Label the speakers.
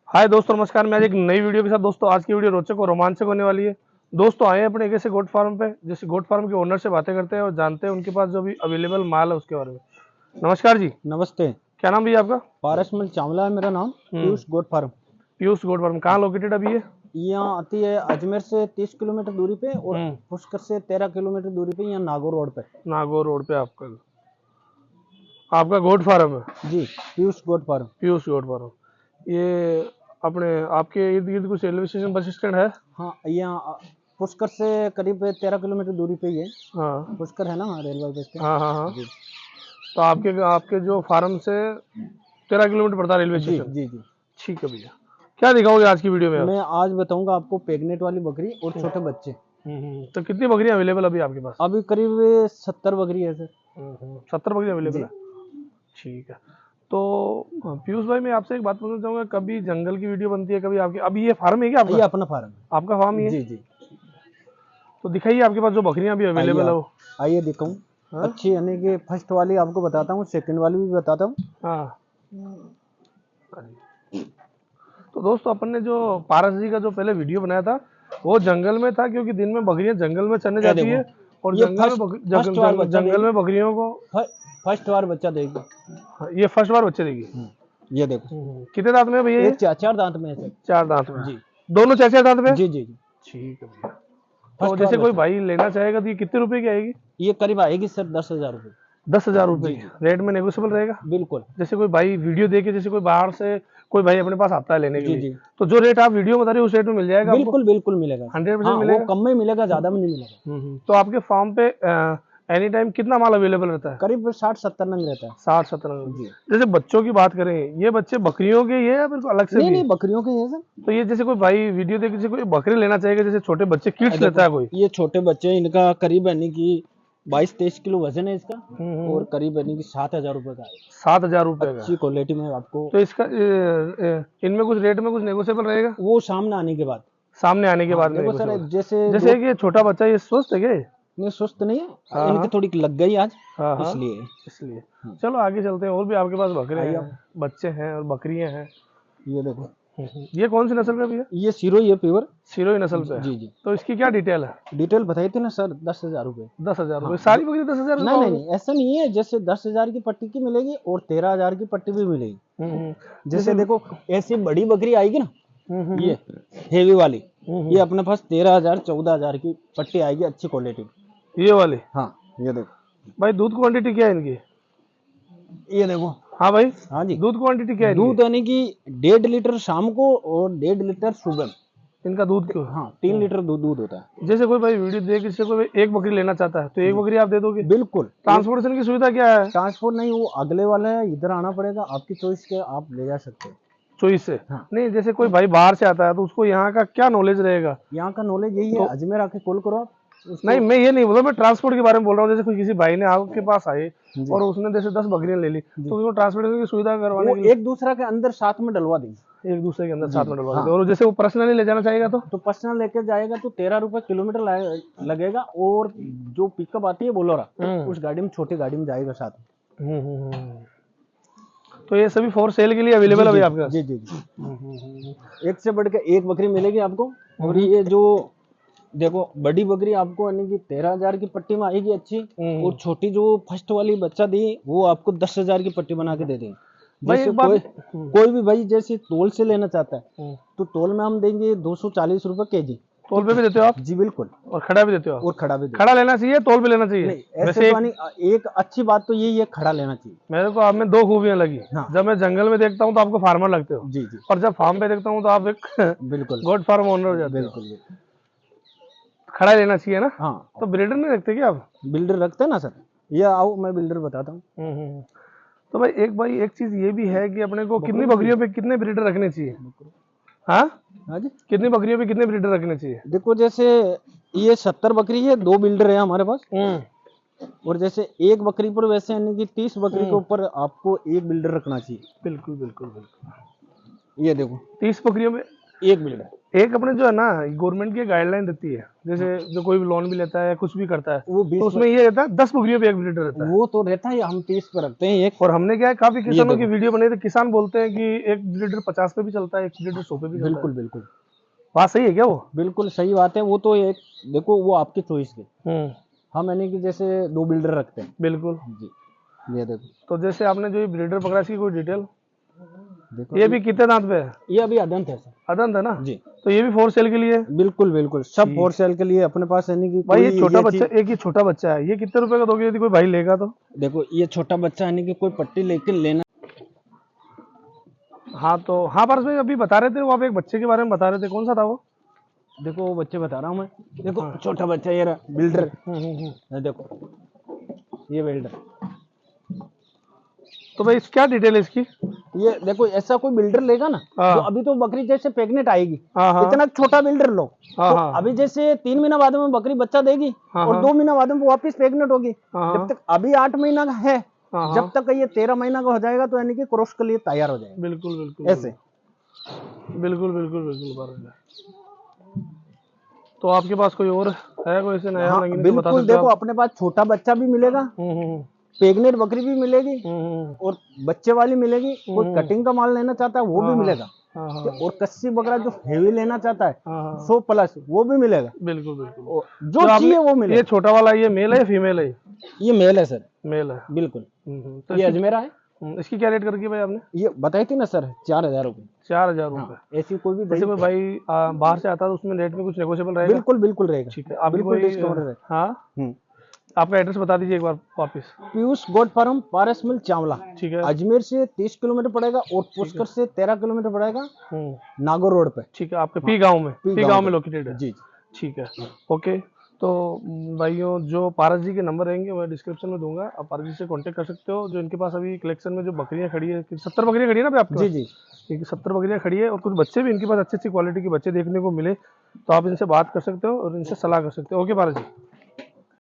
Speaker 1: हाय दोस्तों, नमस्कार। मैं आज एक नई वीडियो के साथ दोस्तों आज की वीडियो रोचक और रोमांचक होने वाली है। दोस्तों आए हैं अपने एक ऐसे गोट फार्म पे, जैसे गोट फार्म के ओनर से बातें करते हैं और जानते हैं उनके पास जो भी अवेलेबल माल है उसके बारे में। नमस्कार जी।
Speaker 2: नमस्ते।
Speaker 1: क्या नाम भैया आपका?
Speaker 2: पारसमल चावला है मेरा नाम। Piyush goat farm.
Speaker 1: Piyush goat farm कहाँ लोकेटेड अभी है?
Speaker 2: यहाँ आती है अजमेर से 30 किलोमीटर दूरी पे और पुष्कर से 13 किलोमीटर दूरी पे, यहाँ नागौर रोड पे।
Speaker 1: नागौर रोड पे आपका आपका गोट फार्म है
Speaker 2: जी, Piyush goat farm.
Speaker 1: Piyush goat farm. ये अपने आपके इर्द गिर्द कुछ रेलवे स्टेशन, बस स्टैंड है?
Speaker 2: हाँ, यहाँ पुष्कर से करीब 13 किलोमीटर दूरी पे ही है।
Speaker 1: हाँ
Speaker 2: पुष्कर है ना रेलवे बस स्टैंड।
Speaker 1: हाँ हाँ हाँ।
Speaker 2: जी
Speaker 1: तो आपके आपके जो फार्म से 13 किलोमीटर पड़ता है रेलवे
Speaker 2: जी
Speaker 1: स्टेशन?
Speaker 2: जी जी।
Speaker 1: ठीक है भैया। क्या दिखाओगे आज की वीडियो में आप?
Speaker 2: मैं आज बताऊंगा आपको प्रेग्नेंट वाली बकरी और छोटे बच्चे।
Speaker 1: तो कितनी बकरियां अवेलेबल अभी आपके पास?
Speaker 2: अभी करीब 70 बकरी है सर।
Speaker 1: 70 बकरियां अवेलेबल है। ठीक है। तो पीयूष भाई, मैं आपसे एक बात पूछना चाहूंगा, कभी जंगल की वीडियो बनती है, कभी आपकी, अभी ये फार्म है क्या आपका?
Speaker 2: ये अपना फार्म है।
Speaker 1: आपका फार्म ही है?
Speaker 2: जी जी।
Speaker 1: तो दिखाइए आपके पास जो बकरियां अभी अवेलेबल है वो।
Speaker 2: आइए दिखाऊं। अच्छी यानी कि फर्स्ट वाली आपको बताता हूँ, सेकंड वाली भी बताता हूँ।
Speaker 1: हाँ। तो दोस्तों अपन ने जो पारस जी का जो पहले वीडियो बनाया था वो जंगल में था, क्योंकि दिन में बकरियां जंगल में चरने जाती है और जंगल में बकरियों को
Speaker 2: फर्स्ट बार बच्चा देगी।
Speaker 1: ये फर्स्ट बार बच्चे देगी।
Speaker 2: ये देखो।
Speaker 1: कितने दांत में है भैया?
Speaker 2: ये चार दांत में है सर।
Speaker 1: 4 दांत में?
Speaker 2: जी।
Speaker 1: दोनों 4 दांत में?
Speaker 2: जी जी जी।
Speaker 1: ठीक है भैया। तो जैसे कोई भाई लेना चाहेगा तो ये कितने रुपए की आएगी?
Speaker 2: ये करीब आएगी सर 10,000 रुपये।
Speaker 1: 10,000 रुपए की रेट में नेगोशिएबल रहेगा?
Speaker 2: बिल्कुल।
Speaker 1: जैसे कोई भाई वीडियो देखे, जैसे कोई बाहर से कोई भाई अपने पास आता है लेने के लिए,
Speaker 2: जी।
Speaker 1: तो जो रेट आप वीडियो बता रहे हो उस रेट में मिल जाएगा?
Speaker 2: बिल्कुल बिल्कुल मिलेगा।
Speaker 1: 100% मिलेगा?
Speaker 2: वो कम में मिलेगा, ज्यादा में नहीं मिलेगा।
Speaker 1: तो आपके फार्म पे एनी टाइम कितना माल अवेलेबल रहता है?
Speaker 2: करीब 60-70 नंग रहता है।
Speaker 1: 60-70 नंग। जैसे बच्चों की बात करें, ये बच्चे बकरियों के ये या फिर अलग से?
Speaker 2: नहीं, बकरियों के हैं सर।
Speaker 1: तो ये जैसे कोई भाई वीडियो देख जैसे कोई बकरी लेना चाहेगा, जैसे छोटे बच्चे किड्स लेता है कोई,
Speaker 2: ये छोटे बच्चे, इनका करीब यानी कि 22-23 किलो वजन है इसका और करीब यानी कि 7,000 रुपए का है।
Speaker 1: 7,000 रुपए का?
Speaker 2: अच्छी क्वालिटी में आपको।
Speaker 1: तो इसका इनमें कुछ रेट में कुछ नेगोशिएबल रहेगा?
Speaker 2: वो सामने आने के बाद।
Speaker 1: सामने आने के बाद
Speaker 2: देखो सर,
Speaker 1: जैसे कि छोटा बच्चा ये स्वस्थ है क्या?
Speaker 2: नहीं, सुस्त नहीं है। इनकी थोड़ी लग गई आज। इसलिए
Speaker 1: चलो आगे चलते हैं। और भी आपके पास बकरे हैं, बच्चे हैं और बकरियां हैं।
Speaker 2: ये देखो।
Speaker 1: ये कौन सी नस्ल का भैया?
Speaker 2: ये सिरोही है, प्योर
Speaker 1: सिरोही नस्ल पे?
Speaker 2: जी जी।
Speaker 1: तो इसकी क्या डिटेल है?
Speaker 2: डिटेल बताई थी ना सर, 10,000 रुपए।
Speaker 1: 10,000 रुपए? सारी बकरी 10,000?
Speaker 2: नहीं, ऐसा नहीं है। जैसे 10,000 की पट्टी की मिलेगी और 13,000 की पट्टी भी मिलेगी। जैसे देखो, ऐसी बड़ी बकरी आएगी ना, ये हेवी वाली, ये अपने पास 13,000 14,000 की पट्टी आएगी, अच्छी क्वालिटी।
Speaker 1: ये वाली?
Speaker 2: हाँ, ये देखो
Speaker 1: भाई। दूध क्वांटिटी क्या है इनकी?
Speaker 2: ये देखो।
Speaker 1: हाँ भाई।
Speaker 2: हाँ जी।
Speaker 1: दूध क्वांटिटी क्या है?
Speaker 2: दूध यानी कि 1.5 लीटर शाम को और 1.5 लीटर सुबह
Speaker 1: इनका दूध क्यों?
Speaker 2: हाँ, 3 लीटर दूध होता है।
Speaker 1: जैसे कोई भाई वीडियो देख, जैसे कोई एक बकरी लेना चाहता है तो एक बकरी आप दे दोगे?
Speaker 2: बिल्कुल।
Speaker 1: ट्रांसपोर्टेशन की सुविधा क्या है?
Speaker 2: ट्रांसपोर्ट नहीं, वो अगले वाला है, इधर आना पड़ेगा, आपकी चॉइस के, आप ले जा सकते हैं।
Speaker 1: चॉइस से? नहीं, जैसे कोई भाई बाहर से आता है तो उसको यहाँ का क्या नॉलेज रहेगा?
Speaker 2: यहाँ का नॉलेज यही है, अजमेर आके कॉल करो आप।
Speaker 1: नहीं, मैं ये नहीं बोल रहा, मैं ट्रांसपोर्ट के बारे में बोल रहा हूँ। जैसे कोई किसी भाई ने आपके पास आए और उसने जैसे 10 बकरियां ले ली, तो उसको ट्रांसपोर्टेशन की सुविधा करवाने के लिए
Speaker 2: एक दूसरे के अंदर साथ में डलवा देंगे।
Speaker 1: एक दूसरे के अंदर साथ में डलवा देंगे। और जैसे वो पर्सनली ले जाना चाहेगा तो
Speaker 2: पर्सनल लेकर जाएगा तो 13 रुपए किलोमीटर लगेगा। और जो पिकअप आती है बोलोरा, उस गाड़ी में, छोटी गाड़ी में जाएगा साथ में।
Speaker 1: तो ये सभी फॉर सेल के लिए अवेलेबल है आपके पास?
Speaker 2: जी जी जी। एक से बढ़ के एक बकरी मिलेगी आपको। और ये जो देखो, बड़ी बकरी आपको यानी कि 13,000 की पट्टी में आएगी अच्छी। और छोटी जो फर्स्ट वाली बच्चा दी, वो आपको 10,000 की पट्टी बना के दे देंगे। जैसे कोई भी भाई जैसे तोल से लेना चाहता है तो तोल में हम देंगे 240 रुपए केजी।
Speaker 1: तोल पे भी देते हो आप?
Speaker 2: जी बिल्कुल।
Speaker 1: और खड़ा भी देते हो?
Speaker 2: और खड़ा भी।
Speaker 1: खड़ा लेना चाहिए, तोल भी लेना चाहिए?
Speaker 2: ऐसे तो नहीं, एक अच्छी बात तो यही है, खड़ा लेना चाहिए।
Speaker 1: मेरे को आप में 2 खूबियां लगी। जब मैं जंगल में देखता हूँ तो आपको फार्मर लगते हो।
Speaker 2: जी जी।
Speaker 1: और जब फार्म पे देखता हूँ तो आप एक
Speaker 2: बिल्कुल
Speaker 1: गोट फार्म ओनर हो जाते हो।
Speaker 2: बिल्कुल।
Speaker 1: खड़ा लेना चाहिए ना?
Speaker 2: हाँ।
Speaker 1: तो ब्रीडर नहीं रखते क्या आप?
Speaker 2: बिल्डर रखते हैं ना सर। ये आओ, मैं बिल्डर बताता हूँ।
Speaker 1: तो भाई एक चीज ये भी है कि अपने को कितनी बकरियों पे कितने ब्रीडर रखने चाहिए? हाँ जी। कितनी बकरियों पे कितने ब्रीडर रखने चाहिए?
Speaker 2: देखो, जैसे ये 70 बकरी है, 2 बिल्डर है हमारे पास। और जैसे एक बकरी पर वैसे यानी कि 30 बकरी के ऊपर आपको एक बिल्डर रखना चाहिए।
Speaker 1: बिल्कुल बिल्कुल बिल्कुल।
Speaker 2: ये देखो,
Speaker 1: 30 बकरियों में
Speaker 2: एक बिल्डर।
Speaker 1: एक अपने जो है ना गवर्नमेंट की गाइडलाइन रहती है, जैसे जो कोई भी लोन भी लेता है कुछ भी करता है
Speaker 2: वो
Speaker 1: तो
Speaker 2: 20
Speaker 1: उसमें ये रहता है 10 बकरियों पे एक ब्रीडर रहता है।
Speaker 2: वो तो रहता है, हम 30 पे रखते हैं एक।
Speaker 1: और हमने क्या है काफी किसानों की
Speaker 2: देखो।
Speaker 1: वीडियो बनाई तो किसान बोलते हैं कि एक ब्रीडर 50 पे भी चलता है, एक ब्रीडर 100 पे भी चलता है।
Speaker 2: बिल्कुल बिल्कुल
Speaker 1: बात सही है क्या वो?
Speaker 2: बिल्कुल सही बात है। वो तो एक देखो, वो आपकी चॉइस की।
Speaker 1: हम्म,
Speaker 2: हम यानी कि जैसे 2 बिल्डर रखते हैं
Speaker 1: बिल्कुल।
Speaker 2: जी। ये देखो।
Speaker 1: तो जैसे आपने जो ये ब्रीडर पकड़ा इसकी कोई डिटेल,
Speaker 2: देखो
Speaker 1: ये भी कितने दांत पे है?
Speaker 2: ये अभी अदंत है सर।
Speaker 1: अदंत है ना?
Speaker 2: जी
Speaker 1: तो ये भी फॉर सेल के लिए है?
Speaker 2: बिल्कुल बिल्कुल, सब
Speaker 1: ठीक।
Speaker 2: फॉर सेल के लिए अपने पास यानी कि
Speaker 1: भाई
Speaker 2: कोई
Speaker 1: ये छोटा
Speaker 2: ये
Speaker 1: बच्चा,
Speaker 2: चीज।
Speaker 1: एक ये छोटा बच्चा है, ये कितने रुपए का दोगे यदि कोई भाई लेगा तो?
Speaker 2: देखो ये छोटा बच्चा यानी कि कोई पट्टी लेकिन लेना।
Speaker 1: हाँ तो हाँ पारस भाई अभी बता रहे थे वो, आप एक बच्चे के बारे में बता रहे थे, कौन सा था वो?
Speaker 2: देखो वो बच्चे बता रहा हूँ मैं। देखो
Speaker 1: हाँ।
Speaker 2: छोटा बच्चा ये रहा बिल्डर।
Speaker 1: हम्म।
Speaker 2: ये देखो ये बिल्डर।
Speaker 1: तो भाई क्या डिटेल है इसकी?
Speaker 2: ये देखो ऐसा कोई बिल्डर लेगा ना,
Speaker 1: हाँ।
Speaker 2: तो अभी तो बकरी जैसे प्रेग्नेंट आएगी,
Speaker 1: हाँ हाँ
Speaker 2: इतना छोटा बिल्डर लो
Speaker 1: हाँ
Speaker 2: तो
Speaker 1: हाँ
Speaker 2: अभी जैसे 3 महीना बाद में बकरी बच्चा देगी
Speaker 1: हाँ
Speaker 2: और
Speaker 1: हाँ
Speaker 2: 2 महीना बाद में वो वापिस प्रेग्नेंट होगी।
Speaker 1: हाँ
Speaker 2: जब तक अभी 8 महीना का है,
Speaker 1: हाँ
Speaker 2: जब तक ये 13 महीना का हो जाएगा तो यानी कि क्रॉस के लिए तैयार हो जाएगा।
Speaker 1: बिल्कुल बिल्कुल
Speaker 2: ऐसे
Speaker 1: बिल्कुल बिल्कुल बिल्कुल पारस भाई। तो आपके पास कोई और है कोई ऐसे नया
Speaker 2: हाँ
Speaker 1: नंगी तो बता
Speaker 2: बिल्कुल।
Speaker 1: सकते हो
Speaker 2: देखो
Speaker 1: आप?
Speaker 2: अपने पास छोटा बच्चा भी मिलेगा,
Speaker 1: हम्म।
Speaker 2: प्रेग्नेंट बकरी भी मिलेगी
Speaker 1: हम्म।
Speaker 2: और बच्चे वाली मिलेगी। कोई कटिंग का माल लेना चाहता है वो भी
Speaker 1: हाँ
Speaker 2: मिलेगा।
Speaker 1: हाँ हाँ
Speaker 2: और कस्सी बकरा जो हेवी लेना चाहता है
Speaker 1: हाँ हाँ
Speaker 2: 100 प्लस वो भी मिलेगा।
Speaker 1: बिल्कुल बिल्कुल।
Speaker 2: और
Speaker 1: जो
Speaker 2: जो
Speaker 1: आपने
Speaker 2: चाहिए वो
Speaker 1: ये
Speaker 2: मिलेगा।
Speaker 1: छोटा वाला ये मेल है या फीमेल है?
Speaker 2: ये मेल है सर।
Speaker 1: मेल है।
Speaker 2: बिल्कुल।
Speaker 1: तो
Speaker 2: ये
Speaker 1: इसकी
Speaker 2: अजमेरा है।
Speaker 1: इसकी क्या रेट कर रखी है भाई आपने?
Speaker 2: ये बताई थी ना सर, 4000 रुपये।
Speaker 1: 4000
Speaker 2: हाँ
Speaker 1: रुपये।
Speaker 2: ऐसी कोई भी
Speaker 1: जैसे
Speaker 2: भाई।
Speaker 1: कोई भाई बाहर से आता है तो उसमें रेट में कुछ नेगोशिएबल रहेगा?
Speaker 2: बिल्कुल बिल्कुल रहेगा।
Speaker 1: ठीक है। आपकी
Speaker 2: बिल्कुल
Speaker 1: कोई
Speaker 2: डिस्काउंट रहेगा।
Speaker 1: हाँ आपका एड्रेस बता दीजिए एक बार वापस।
Speaker 2: पीयूष गोट फार्म, पारस मिल, चावला।
Speaker 1: ठीक है।
Speaker 2: अजमेर से 30 किलोमीटर पड़ेगा और पुष्कर से 13 किलोमीटर पड़ेगा, नागौर रोड पे।
Speaker 1: ठीक है। आपके पी गांव में, पी गांव में
Speaker 2: पे।
Speaker 1: लोकेटेड है?
Speaker 2: जी
Speaker 1: ठीक है। ओके। तो भाइयों जो पारस जी के नंबर रहेंगे मैं डिस्क्रिप्शन में दूंगा, आप पारस जी से कांटेक्ट कर सकते हो। जो इनके पास अभी कलेक्शन में जो बकरियां खड़ी है, 70 बकरियां खड़ी है ना भाई आपके
Speaker 2: जी
Speaker 1: पास?
Speaker 2: जी।
Speaker 1: ठीक है, 70 बकरियां खड़ी है और कुछ बच्चे भी इनके पास अच्छी अच्छी क्वालिटी के बच्चे देखने को मिले तो आप इनसे बात कर सकते हो और इनसे सलाह कर सकते हो। ओके पारस जी।